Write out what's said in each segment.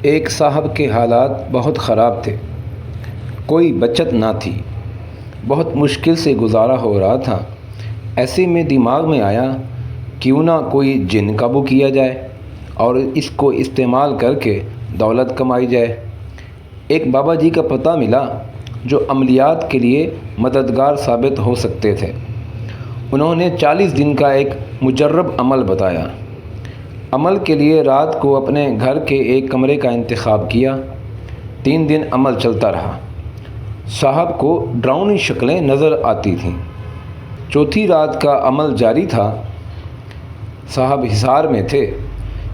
ایک صاحب کے حالات بہت خراب تھے، کوئی بچت نہ تھی، بہت مشکل سے گزارا ہو رہا تھا۔ ایسے میں دماغ میں آیا کیوں نہ کوئی جن قابو کیا جائے اور اس کو استعمال کر کے دولت کمائی جائے۔ ایک بابا جی کا پتہ ملا جو عملیات کے لیے مددگار ثابت ہو سکتے تھے۔ انہوں نے 40 دن کا ایک مجرب عمل بتایا۔ عمل کے لیے رات کو اپنے گھر کے ایک کمرے کا انتخاب کیا۔ 3 دن عمل چلتا رہا۔ صاحب کو ڈراؤنی شکلیں نظر آتی تھیں۔ چوتھی رات کا عمل جاری تھا۔ صاحب حصار میں تھے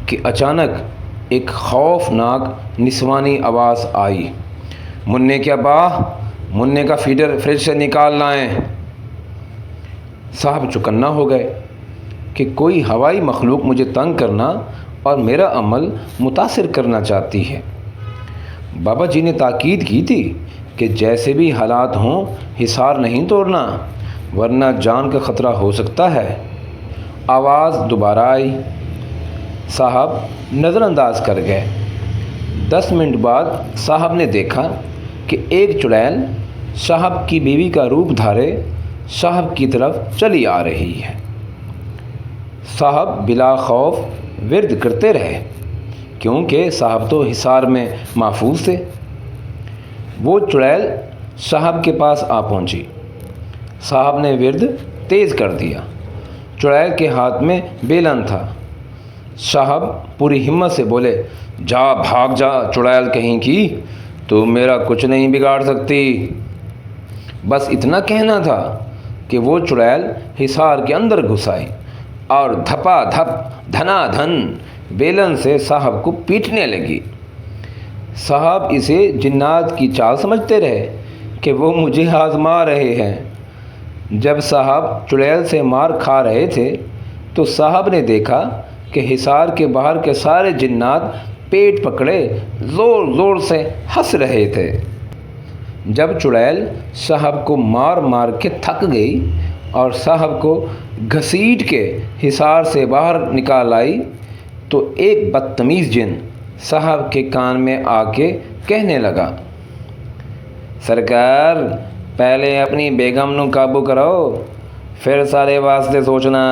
کہ اچانک ایک خوفناک نسوانی آواز آئی، منّے کیا با، منّے کا فیڈر فریج سے نکال لائیں۔ صاحب چوکنا ہو گئے کہ کوئی ہوائی مخلوق مجھے تنگ کرنا اور میرا عمل متاثر کرنا چاہتی ہے۔ بابا جی نے تاکید کی تھی کہ جیسے بھی حالات ہوں حصار نہیں توڑنا ورنہ جان کا خطرہ ہو سکتا ہے۔ آواز دوبارہ آئی۔ صاحب نظر انداز کر گئے۔ 10 منٹ بعد صاحب نے دیکھا کہ ایک چڑیل صاحب کی بیوی کا روپ دھارے صاحب کی طرف چلی آ رہی ہے۔ صاحب بلا خوف ورد کرتے رہے کیونکہ صاحب تو حصار میں محفوظ تھے۔ وہ چڑیل صاحب کے پاس آ پہنچی۔ صاحب نے ورد تیز کر دیا۔ چڑیل کے ہاتھ میں بیلن تھا۔ صاحب پوری ہمت سے بولے، جا بھاگ جا چڑیل کہیں کی، تو میرا کچھ نہیں بگاڑ سکتی۔ بس اتنا کہنا تھا کہ وہ چڑیل حصار کے اندر گھس آئی اور دھپا دھپ دھنا دھن بیلن سے صاحب کو پیٹنے لگی۔ صاحب اسے جنات کی چال سمجھتے رہے کہ وہ مجھے آزما رہے ہیں۔ جب صاحب چڑیل سے مار کھا رہے تھے تو صاحب نے دیکھا کہ حصار کے باہر کے سارے جنات پیٹ پکڑے زور زور سے ہنس رہے تھے۔ جب چڑیل صاحب کو مار مار کے تھک گئی اور صاحب کو گھسیٹ کے حصار سے باہر نکال آئی تو ایک بدتمیز جن صاحب کے کان میں آ کے کہنے لگا، سرکار پہلے اپنی بیگم نو قابو کرو، پھر سارے واسطے سوچنا۔